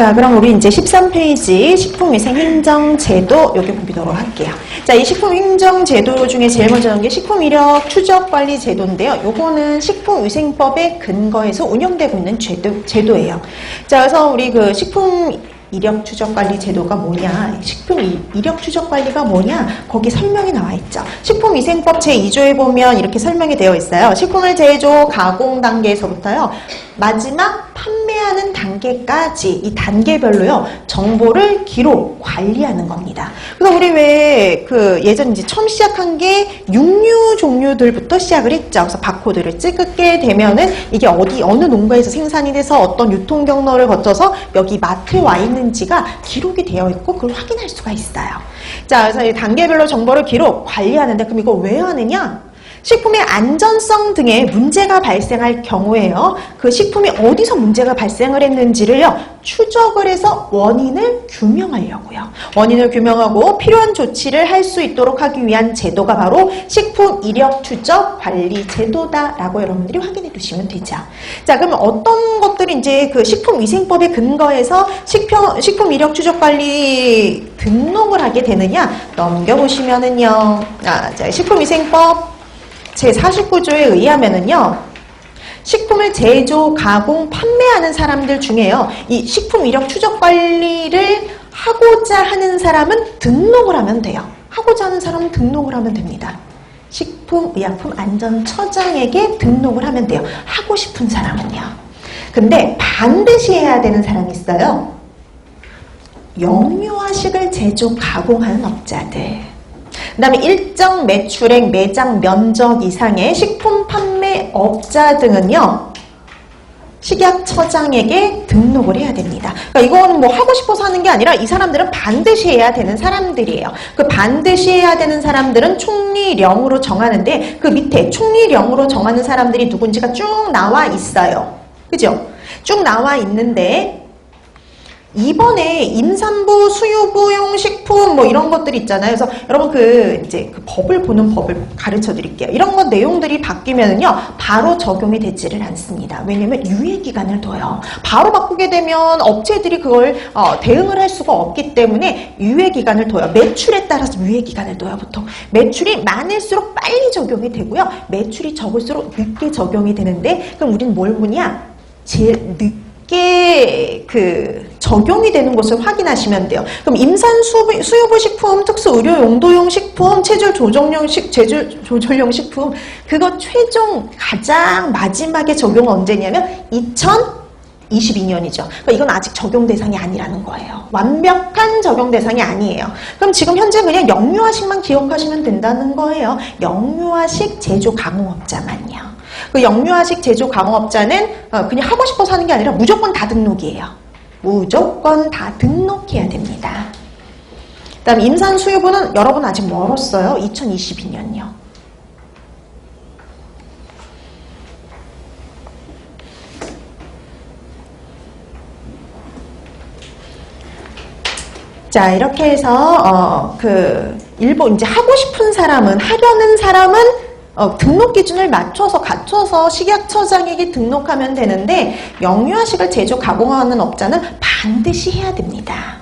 자, 그럼 우리 이제 13페이지 식품위생행정제도 여기 보도록 할게요. 자, 이 식품행정제도 중에 제일 먼저 나온 게 식품이력 추적관리제도인데요. 요거는 식품위생법에 근거해서 운영되고 있는 제도예요. 자, 그래서 우리 그 이력 추적 관리 제도가 뭐냐, 식품 이력 추적 관리가 뭐냐, 거기 설명이 나와 있죠. 식품위생법 제2조에 보면 이렇게 설명이 되어 있어요. 식품을 제조, 가공 단계에서부터요, 마지막 판매하는 단계까지 이 단계별로요, 정보를 기록, 관리하는 겁니다. 그래서 우리 왜 예전 이제 처음 시작한 게 육류 종류들부터 시작을 했죠. 그래서 바코드를 찍게 되면은 이게 어느 농가에서 생산이 돼서 어떤 유통 경로를 거쳐서 여기 마트에 와 있는지가 기록이 되어 있고 그걸 확인할 수가 있어요. 자, 그래서 이 단계별로 정보를 기록, 관리하는데 그럼 이거 왜 하느냐? 식품의 안전성 등의 문제가 발생할 경우에요. 그 식품이 어디서 문제가 발생을 했는지를요, 추적을 해서 원인을 규명하려고요. 원인을 규명하고 필요한 조치를 할 수 있도록 하기 위한 제도가 바로 식품 이력 추적 관리 제도다라고 여러분들이 확인해 두시면 되죠. 자, 그러면 어떤 것들이 이제 그 식품위생법에 근거해서 식품 이력 추적 관리 등록을 하게 되느냐? 넘겨보시면은요. 자, 식품위생법 제49조에 의하면은요, 식품을 제조, 가공, 판매하는 사람들 중에요, 이 식품 이력 추적 관리를 하고자 하는 사람은 등록을 하면 돼요. 하고자 하는 사람은 등록을 하면 됩니다. 식품의약품안전처장에게 등록을 하면 돼요. 하고 싶은 사람은요. 근데 반드시 해야 되는 사람이 있어요. 영유아식을 제조, 가공하는 업자들. 그 다음에 일정 매출액, 매장 면적 이상의 식품 판매업자 등은요, 식약처장에게 등록을 해야 됩니다. 그러니까 이건 뭐 하고 싶어서 하는 게 아니라 이 사람들은 반드시 해야 되는 사람들이에요. 그 반드시 해야 되는 사람들은 총리령으로 정하는데 그 밑에 총리령으로 정하는 사람들이 누군지가 쭉 나와 있어요. 그죠? 쭉 나와 있는데 이번에 임산부, 수유부용 식품 뭐 이런 것들이 있잖아요. 그래서 여러분 이제 법을 보는 법을 가르쳐 드릴게요. 이런 것 내용들이 바뀌면은요, 바로 적용이 되지를 않습니다. 왜냐면 유예기간을 둬요. 바로 바꾸게 되면 업체들이 그걸 대응을 할 수가 없기 때문에 유예기간을 둬요. 매출에 따라서 유예기간을 둬요. 보통 매출이 많을수록 빨리 적용이 되고요, 매출이 적을수록 늦게 적용이 되는데, 그럼 우리는 뭘 보냐? 제일 늦게 적용이 되는 것을 확인하시면 돼요. 그럼 임산 수유부 식품, 특수 의료 용도용 식품, 체질 조절용 식품, 그거 최종 가장 마지막에 적용은 언제냐면 2022년이죠. 그러니까 이건 아직 적용 대상이 아니라는 거예요. 완벽한 적용 대상이 아니에요. 그럼 지금 현재 그냥 영유아식만 기억하시면 된다는 거예요. 영유아식 제조 가공업자만요. 그 영유아식 제조 가공업자는 그냥 하고 싶어서 하는 게 아니라 무조건 다 등록이에요. 무조건 다 등록해야 됩니다. 그 다음 임산 수유부는 여러분 아직 멀었어요. 2022년요. 자, 이렇게 해서 일본 이제 하고 싶은 사람은, 하려는 사람은 등록 기준을 갖춰서 식약처장에게 등록하면 되는데, 영유아식을 제조 가공하는 업자는 반드시 해야 됩니다.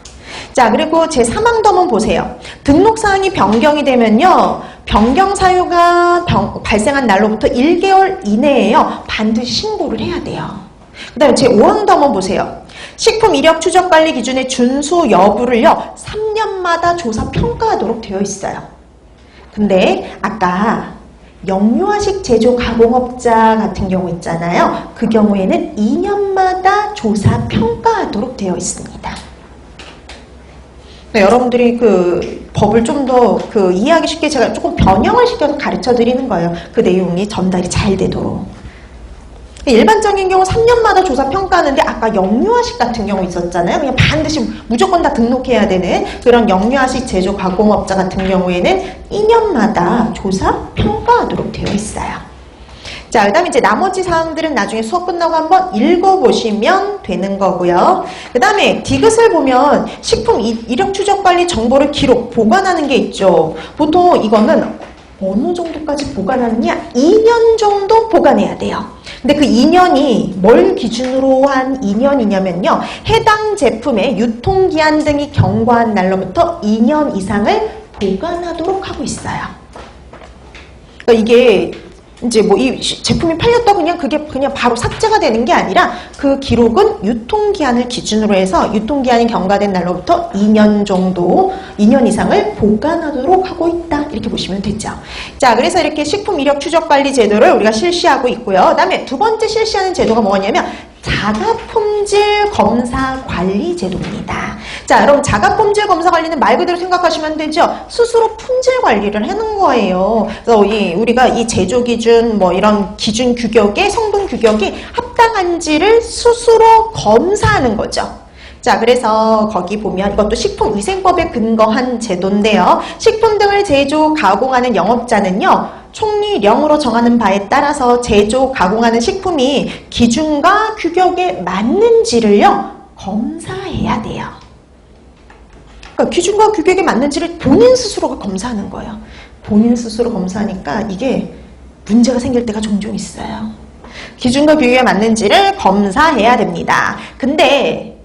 자, 그리고 제3항도 한번 보세요. 등록사항이 변경이 되면요, 변경 사유가 발생한 날로부터 1개월 이내에요, 반드시 신고를 해야 돼요. 그 다음에 제5항도 한번 보세요. 식품 이력 추적 관리 기준의 준수 여부를요, 3년마다 조사 평가하도록 되어 있어요. 근데 아까 영유아식 제조 가공업자 같은 경우 있잖아요. 그 경우에는 2년마다 조사 평가하도록 되어 있습니다. 네, 여러분들이 법을 좀 더 이해하기 쉽게 제가 조금 변형을 시켜서 가르쳐 드리는 거예요. 그 내용이 전달이 잘 되도록. 일반적인 경우 3년마다 조사 평가하는데 아까 영유아식 같은 경우 있었잖아요. 그냥 반드시 무조건 다 등록해야 되는 그런 영유아식 제조 가공업자 같은 경우에는 2년마다 조사 평가하도록 되어 있어요. 자, 그 다음에 이제 나머지 사항들은 나중에 수업 끝나고 한번 읽어보시면 되는 거고요. 그 다음에 디귿을 보면 식품 이력 추적 관리 정보를 기록, 보관하는 게 있죠. 보통 이거는 어느 정도까지 보관하느냐? 2년 정도 보관해야 돼요. 근데 그 2년이 뭘 기준으로 한 2년이냐면요. 해당 제품의 유통기한 등이 경과한 날로부터 2년 이상을 보관하도록 하고 있어요. 그러니까 이게 이제 뭐 이 제품이 팔렸다 그게 그냥 바로 삭제가 되는 게 아니라 그 기록은 유통기한을 기준으로 해서 유통기한이 경과된 날로부터 2년 정도, 2년 이상을 보관하도록 하고 있다. 이렇게 보시면 되죠. 자, 그래서 이렇게 식품 이력 추적 관리 제도를 우리가 실시하고 있고요. 그다음에 두 번째 실시하는 제도가 뭐냐면 자가품질 검사 관리 제도입니다. 자, 그럼 자가품질 검사 관리는 말 그대로 생각하시면 되죠. 스스로 품질 관리를 하는 거예요. 그래서 우리가 이 제조 기준, 뭐 이런 기준 규격에 성분 규격이 합당한지를 스스로 검사하는 거죠. 자, 그래서 거기 보면 이것도 식품위생법에 근거한 제도인데요. 식품 등을 제조, 가공하는 영업자는요. 총리령으로 정하는 바에 따라서 제조, 가공하는 식품이 기준과 규격에 맞는지를요. 검사해야 돼요. 그러니까 기준과 규격에 맞는지를 본인 스스로가 검사하는 거예요. 본인 스스로 검사하니까 이게 문제가 생길 때가 종종 있어요. 기준과 규격에 맞는지를 검사해야 됩니다. 근데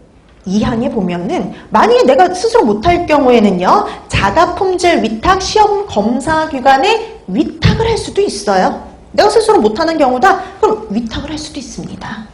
이 항에 보면은 만약에 내가 스스로 못할 경우에는요. 자가품질 위탁 시험 검사 기관에 위탁을 할 수도 있어요. 내가 스스로 못하는 경우다? 그럼 위탁을 할 수도 있습니다.